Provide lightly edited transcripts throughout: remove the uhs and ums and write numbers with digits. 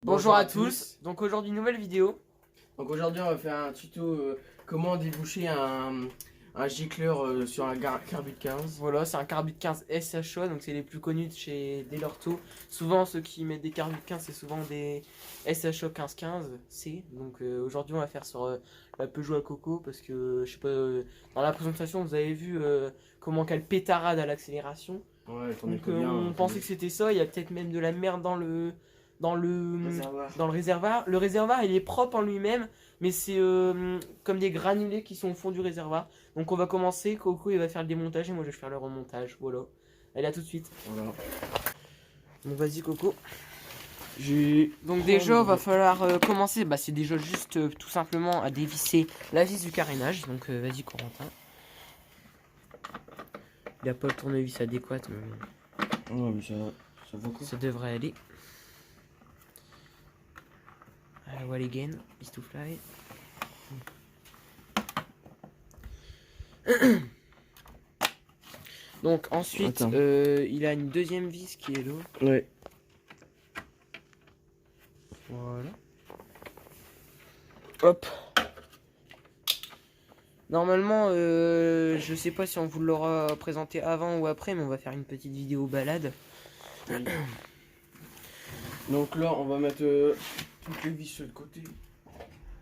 Bonjour à tous. Donc aujourd'hui nouvelle vidéo. Donc aujourd'hui on va faire un tuto comment déboucher un gicleur sur un Carbut 15. Voilà, c'est un Carbut 15 SHO, donc c'est les plus connus de chez Delorto. Souvent ceux qui mettent des Carbut 15 c'est souvent des SHO 1515C. Donc aujourd'hui on va faire sur la Peugeot à Coco parce que je sais pas, dans la présentation vous avez vu comment qu'elle pétarade à l'accélération. Ouais, Donc on pensait que c'était ça, il y a peut-être même de la merde dans le réservoir. Le réservoir il est propre en lui-même, mais c'est comme des granulés qui sont au fond du réservoir. Donc on va commencer, Coco il va faire le démontage et moi je vais faire le remontage. Voilà. Allez, à tout de suite. Voilà. Donc vas-y Coco. Donc déjà va falloir commencer, bah c'est déjà juste tout simplement à dévisser la vis du carénage. Donc vas-y Corentin. Il n'y a pas le tournevis adéquat, mais Ouais, mais ça va quoi. Ça devrait aller. Well again, is to fly. Donc ensuite, il a une deuxième vis qui est là. Ouais. Voilà. Hop. Normalement, je sais pas si on vous l'aura présenté avant ou après, mais on va faire une petite vidéo balade. Donc là, on va mettre toutes les vis sur le côté.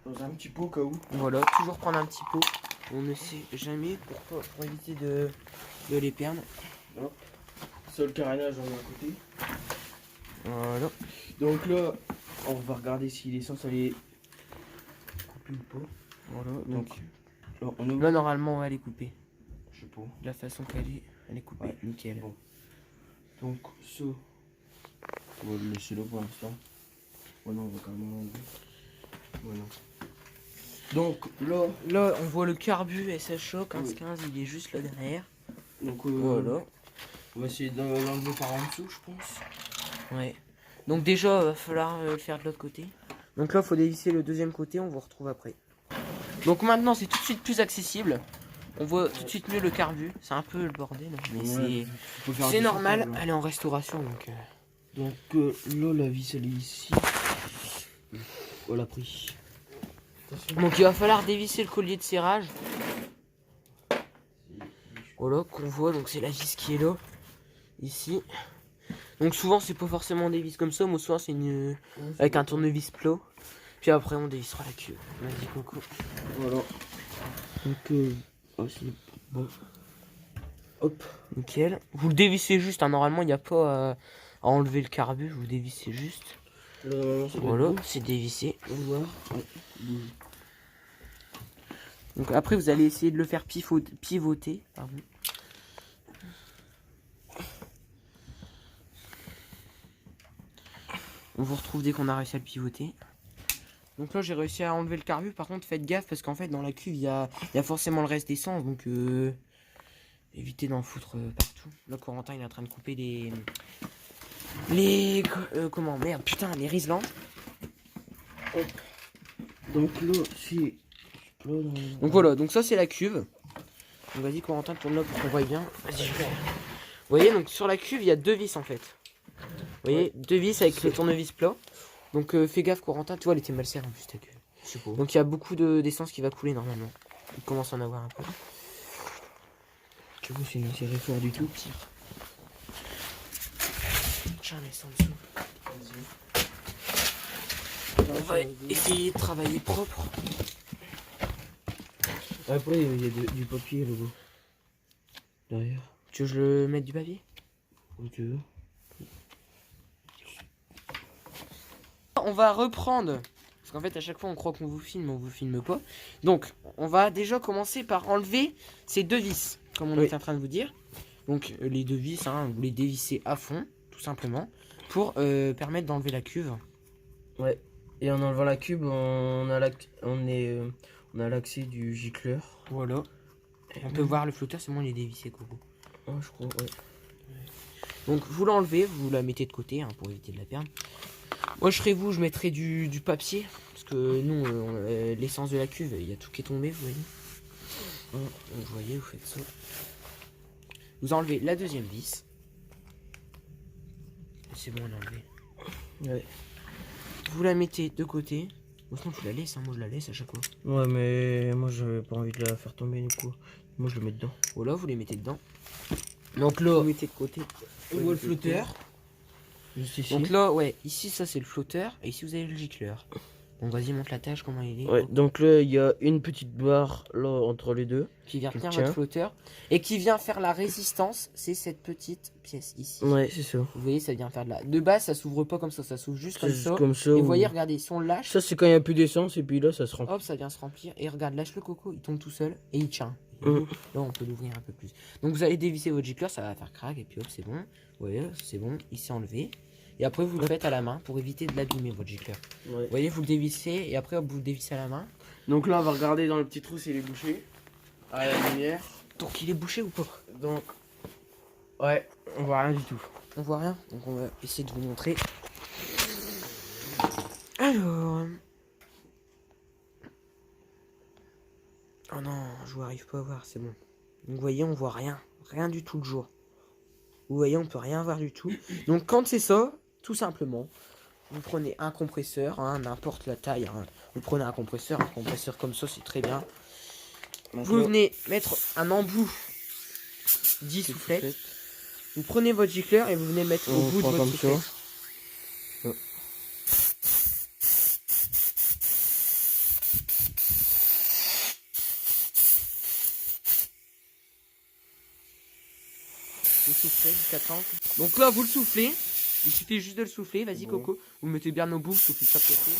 Dans un petit pot au cas où. Voilà, toujours prendre un petit pot. On ne sait jamais pour éviter de les perdre. Hop. Sur le carénage, on a un côté. Voilà. Donc là, on va regarder si l'essence elle est coupée ou pas. Voilà. Donc là, là, normalement, on va les couper. Je sais pas. De la façon elle est coupée. Ouais. Nickel. Bon. Donc ça, on va le laisser là pour l'instant. Voilà, on va quand même l'enlever. Voilà. Donc là, on voit le Carbut SHO 1515, il est juste là derrière. Donc voilà. On va essayer de l'enlever par en dessous, je pense. Ouais. Donc déjà, il va falloir le faire de l'autre côté. Donc là, il faut dévisser le deuxième côté, on vous retrouve après. Donc maintenant, c'est tout de suite plus accessible. On voit tout de suite mieux le Carbut. C'est un peu le bordel, mais c'est normal. Elle est en restauration, donc... là, la vis, elle est ici. On l'a pris. Donc il va falloir dévisser le collier de serrage. Voilà, qu'on voit, donc c'est la vis qui est là. Ici. Donc souvent c'est pas forcément des vis comme ça, mais souvent c'est une avec un tournevis plat. Puis après on dévissera la queue. Vas-y Coco. Voilà. Donc c'est bon. Hop, nickel. Vous le dévissez juste, hein. Normalement il n'y a pas à enlever le Carbut, vous le dévissez juste. Voilà, c'est dévissé. Donc après vous allez essayer de le faire pivoter. Pardon. On vous retrouve dès qu'on a réussi à le pivoter. Donc là j'ai réussi à enlever le Carbut. Par contre faites gaffe parce qu'en fait dans la cuve il y a forcément le reste d'essence. Donc évitez d'en foutre partout. Là Corentin il est en train de couper comment merde putain les Riesland. Donc là c'est... Donc voilà, donc ça c'est la cuve. Donc vas-y Corentin tourne là pour qu'on voit bien. Vas-y je vais. Vous voyez donc sur la cuve il y a deux vis en fait. Vous voyez, deux vis avec le tournevis plat. Donc fais gaffe Corentin, tu vois elle était mal serrée en plus ta queue. Donc il y a beaucoup d'essence qui va couler normalement. Il commence à en avoir un peu. Tu vois c'est une serrée fort du tout. Pire. J'en ai en dessous. On va essayer de travailler propre. Après il y a du papier là-bas. Derrière. Tu veux que je le mette du papier? Ok. On va reprendre. Parce qu'en fait à chaque fois on croit qu'on vous filme, on vous filme pas. Donc on va déjà commencer par enlever ces deux vis, comme on est en train de vous dire. Donc les deux vis, hein, vous les dévissez à fond, tout simplement, pour permettre d'enlever la cuve. Ouais. Et en enlevant la cube, on a l'accès du gicleur. Voilà. On peut voir le flotteur, c'est bon, il est dévissé, Coco. Oh, je crois, ouais. Donc vous l'enlevez, vous la mettez de côté hein, pour éviter de la perdre. Moi je serais vous, je mettrais du papier. Parce que nous, l'essence de la cuve, il y a tout qui est tombé, vous voyez. Donc vous voyez, vous faites ça. Vous enlevez la deuxième vis. C'est bon, on a enlevé. Ouais. vous la mettez de côté. Bon, sinon tu la laisses, hein. Moi je la laisse à chaque fois. Ouais, mais moi j'avais pas envie de la faire tomber du coup. Moi je le mets dedans. Voilà, vous les mettez dedans. Donc là, vous mettez de côté. On voit le flotteur. Juste ici. Donc là, ouais, ici ça c'est le flotteur et ici vous avez le gicleur. Donc vas-y, monte la tâche, comment il est. Ouais, donc là il y a une petite barre là entre les deux. Qui vient tenir Tiens. votre flotteur et qui vient faire la résistance. C'est cette petite pièce ici. Ouais, c'est ça. Vous voyez, ça vient faire de la. De base, ça s'ouvre pas comme ça s'ouvre juste comme ça. Comme ça. Et vous voyez, regardez, si on le lâche, Ça c'est quand il n'y a plus d'essence et puis là ça se remplit. hop, ça vient se remplir. Et regarde, lâche le coco, il tombe tout seul et il tient. Mm. Là, on peut l'ouvrir un peu plus. Donc vous allez dévisser votre gicleur, ça va faire crack et puis hop, c'est bon. Vous voyez, c'est bon, il s'est enlevé. Et après, vous le faites à la main pour éviter de l'abîmer, votre gicleur. Ouais. Vous voyez, vous le dévissez et après, hop, vous le dévissez à la main. Donc là on va regarder dans le petit trou s'il est bouché. À la lumière. Donc il est bouché ou pas? Donc ouais, on voit rien du tout. On voit rien, donc on va essayer de vous montrer. Alors. Oh non, je vous arrive pas à voir, c'est bon. Donc vous voyez, on voit rien. Rien du tout le jour. Vous voyez, on peut rien voir du tout. Donc quand c'est ça, tout simplement, vous prenez un compresseur, hein, n'importe la taille. Hein. Vous prenez un compresseur comme ça, c'est très bien. Donc Vous là, venez mettre un embout 10 soufflettes. Vous prenez votre gicleur et vous venez mettre au on bout de prend votre comme ça. soufflette. Vous soufflez jusqu'à 30. Donc là, vous le soufflez. Il suffit juste de le souffler. Vas-y, Bon. Coco. Vous le mettez bien au bout. Vous soufflez de chaque côté.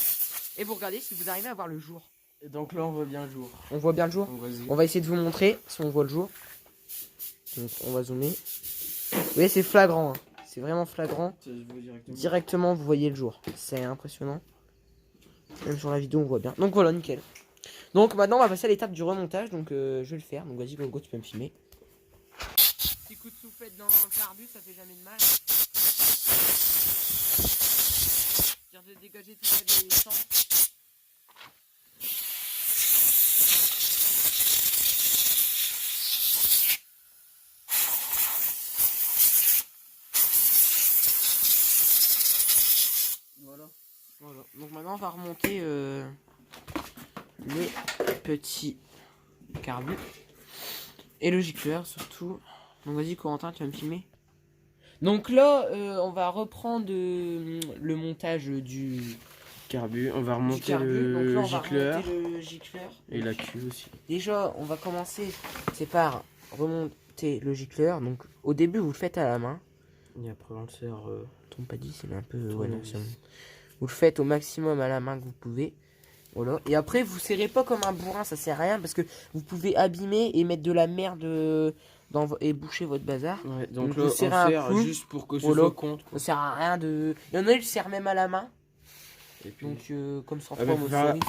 Et vous regardez si vous arrivez à voir le jour. Et donc là on voit bien le jour. On voit bien le jour. Donc vas-y. On va essayer de vous montrer si on voit le jour. Donc on va zoomer. Vous voyez, c'est flagrant. Hein. C'est vraiment flagrant. Ça, je vois directement. Directement, vous voyez le jour. C'est impressionnant. Même sur la vidéo, on voit bien. Donc voilà, nickel. Donc maintenant, on va passer à l'étape du remontage. Donc je vais le faire. Donc vas-y, Gogo, tu peux me filmer. Petit coup de soufflette dans le carbu, ça fait jamais de mal. Dire de dégager tout ça de l'essence. Voilà. Donc maintenant, on va remonter le petit carbu et le gicleur surtout. Donc vas-y, Corentin, tu vas me filmer. Donc là, on va reprendre le montage du Carbu, on va du remonter carbu. Donc là, le on va gicleur remonter le gicleur. et la cuve aussi. Déjà, on va commencer, c'est par remonter le gicleur. Donc au début, vous le faites à la main. Et après on le sert. Ton paddy, c'est un peu... Ouais, non, tournevis. c'est bon. Vous le faites au maximum à la main que vous pouvez. Voilà. Et après, vous serrez pas comme un bourrin, ça sert à rien parce que vous pouvez abîmer et mettre de la merde et boucher votre bazar. Ouais, Donc, donc vous là on serrez un sert clou. juste pour que ce Voilà. soit contre. Ça sert à rien de. Il y en a, ils le serrent même à la main. Et puis. Donc, comme ça, Ah, mais faut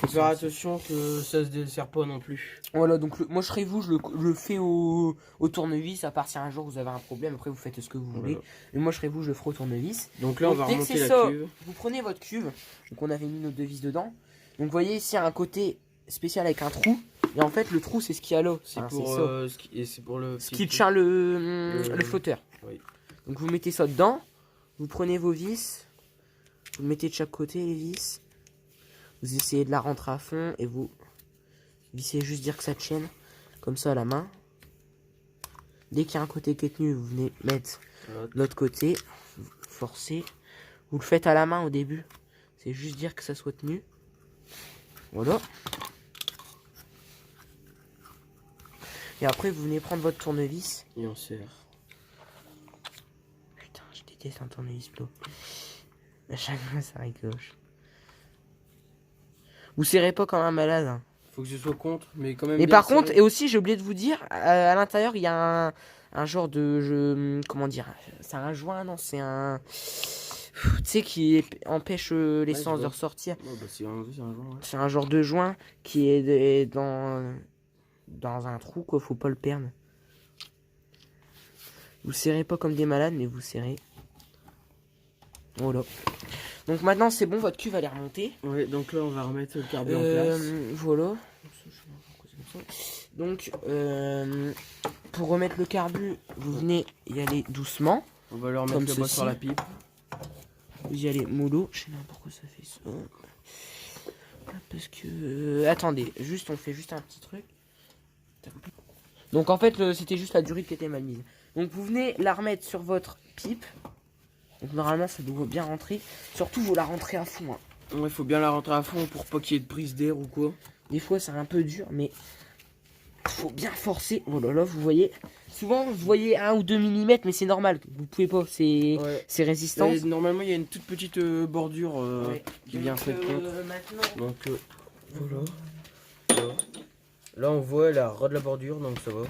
faire attention que ça se dessert pas non plus. Voilà, donc moi je serai vous, je le fais au tournevis, à part si un jour vous avez un problème, après vous faites ce que vous voulez. Voilà. Et moi je serai vous, je le ferai au tournevis. Donc là on Donc, va dès que remonter c'est la ça, cuve. vous prenez votre cuve, donc on avait mis nos deux vis dedans. Donc vous voyez ici il y a un côté spécial avec un trou, et en fait le trou c'est ce qu'il y a là. C'est Hein, pour, ça. et c'est pour le. Ce qui tient le flotteur. Oui. Donc vous mettez ça dedans, vous prenez vos vis, vous le mettez de chaque côté les vis, vous essayez de la rentrer à fond et vous vissez juste dire que ça tienne comme ça à la main. Dès qu'il y a un côté qui est tenu, vous venez mettre l'autre côté, vous forcez, vous le faites à la main au début, c'est juste dire que ça soit tenu. Voilà. Et après vous venez prendre votre tournevis. Et on serre. Putain, je déteste un tournevis plat. À chaque fois, ça ricoche. Vous serrez pas comme un malade. Hein. Faut que ce soit contre, mais quand même. Et bien par contre, serré. et aussi, j'ai oublié de vous dire, à l'intérieur, il y a un genre de. Comment dire? C'est un joint, non? C'est un. Tu sais, qui empêche l'essence je de vois. ressortir. Ouais, bah, c'est un joint, ouais. C'est un genre de joint qui est dans un trou, quoi. Faut pas le perdre. Vous serrez pas comme des malades, mais vous serrez. Voilà. Donc maintenant, c'est bon, votre cuve va aller remonter. Ouais, donc là on va remettre le carbu en place. Voilà. Donc, pour remettre le carbu, vous venez y aller doucement. On va le remettre comme le bas ceci. sur la pipe. Vous y allez mollo. Je sais pas pourquoi ça fait ça. Parce que... attendez, juste on fait juste un petit truc. Donc en fait c'était juste la durite qui était mal mise. Donc vous venez la remettre sur votre pipe. Donc normalement ça doit bien rentrer. Surtout vous la rentrez à fond. Hein. Ouais, faut bien la rentrer à fond pour pas qu'il y ait de prise d'air ou quoi. Des fois c'est un peu dur mais faut bien forcer. Oh là là, vous voyez. Souvent vous voyez 1 ou 2 mm mais c'est normal. Vous pouvez pas, c'est résistant. Normalement il y a une toute petite bordure Ouais. qui vient faite contre. Maintenant... Donc voilà. Là on voit la ras de la bordure donc ça va.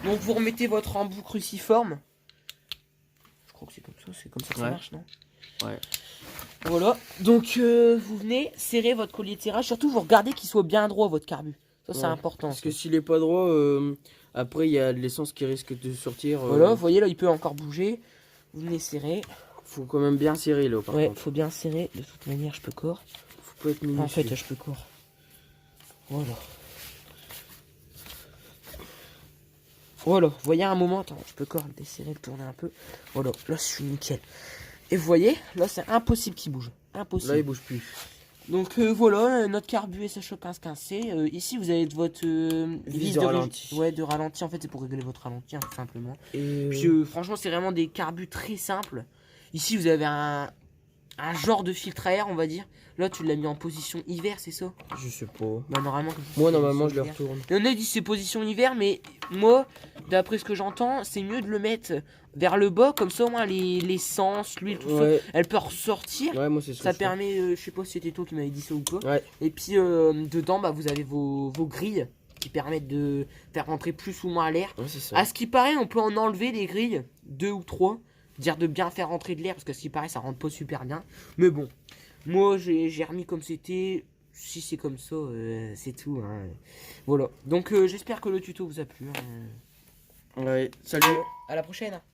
Donc vous remettez votre embout cruciforme. Je crois que c'est comme ça que ça Ouais. marche, non? Ouais. Voilà. Donc vous venez serrer votre collier de serrage. Surtout vous regardez qu'il soit bien droit votre carbu. Ça c'est Ouais. important. Parce que s'il est pas droit, après il y a de l'essence qui risque de sortir. Voilà, vous voyez là il peut encore bouger. Vous venez serrer. Faut quand même bien serrer là par Ouais, contre. faut bien serrer. De toute manière je peux corps. Faut pas être minutieux. En fait je peux corps. Voilà. Voilà, vous voyez un moment, attends, je peux encore le desserrer, le tourner un peu. Voilà, là je suis nickel. Et vous voyez, là c'est impossible qu'il bouge. Impossible. Là il bouge plus. Donc voilà, notre carbu SHO 1515C. Ici vous avez votre vis de ralenti. Ouais, de ralenti. En fait c'est pour régler votre ralenti, hein, tout simplement. Et Puis franchement c'est vraiment des carbus très simples. Ici vous avez un genre de filtre à air, on va dire. Là tu l'as mis en position hiver, c'est ça? je sais pas. Bah normalement. Moi normalement je le retourne. Il y en a qui disent c'est position hiver, mais moi, d'après ce que j'entends, c'est mieux de le mettre vers le bas, comme ça au moins l'essence, l'huile, tout Ouais. ça, elle peut ressortir. Ouais moi c'est ce Ça que je fais. permet, je sais pas si c'était toi qui m'avais dit ça ou pas. Ouais. Et puis dedans, bah, vous avez vos grilles qui permettent de faire rentrer plus ou moins l'air. Ouais c'est ça. À ce qui paraît, on peut en enlever des grilles, 2 ou 3, dire de bien faire rentrer de l'air, parce que ce qui paraît, ça rentre pas super bien. Mais bon, moi j'ai remis comme c'était. Si c'est comme ça, c'est tout. Hein. Voilà. Donc j'espère que le tuto vous a plu. Hein. Ouais, salut. À la prochaine.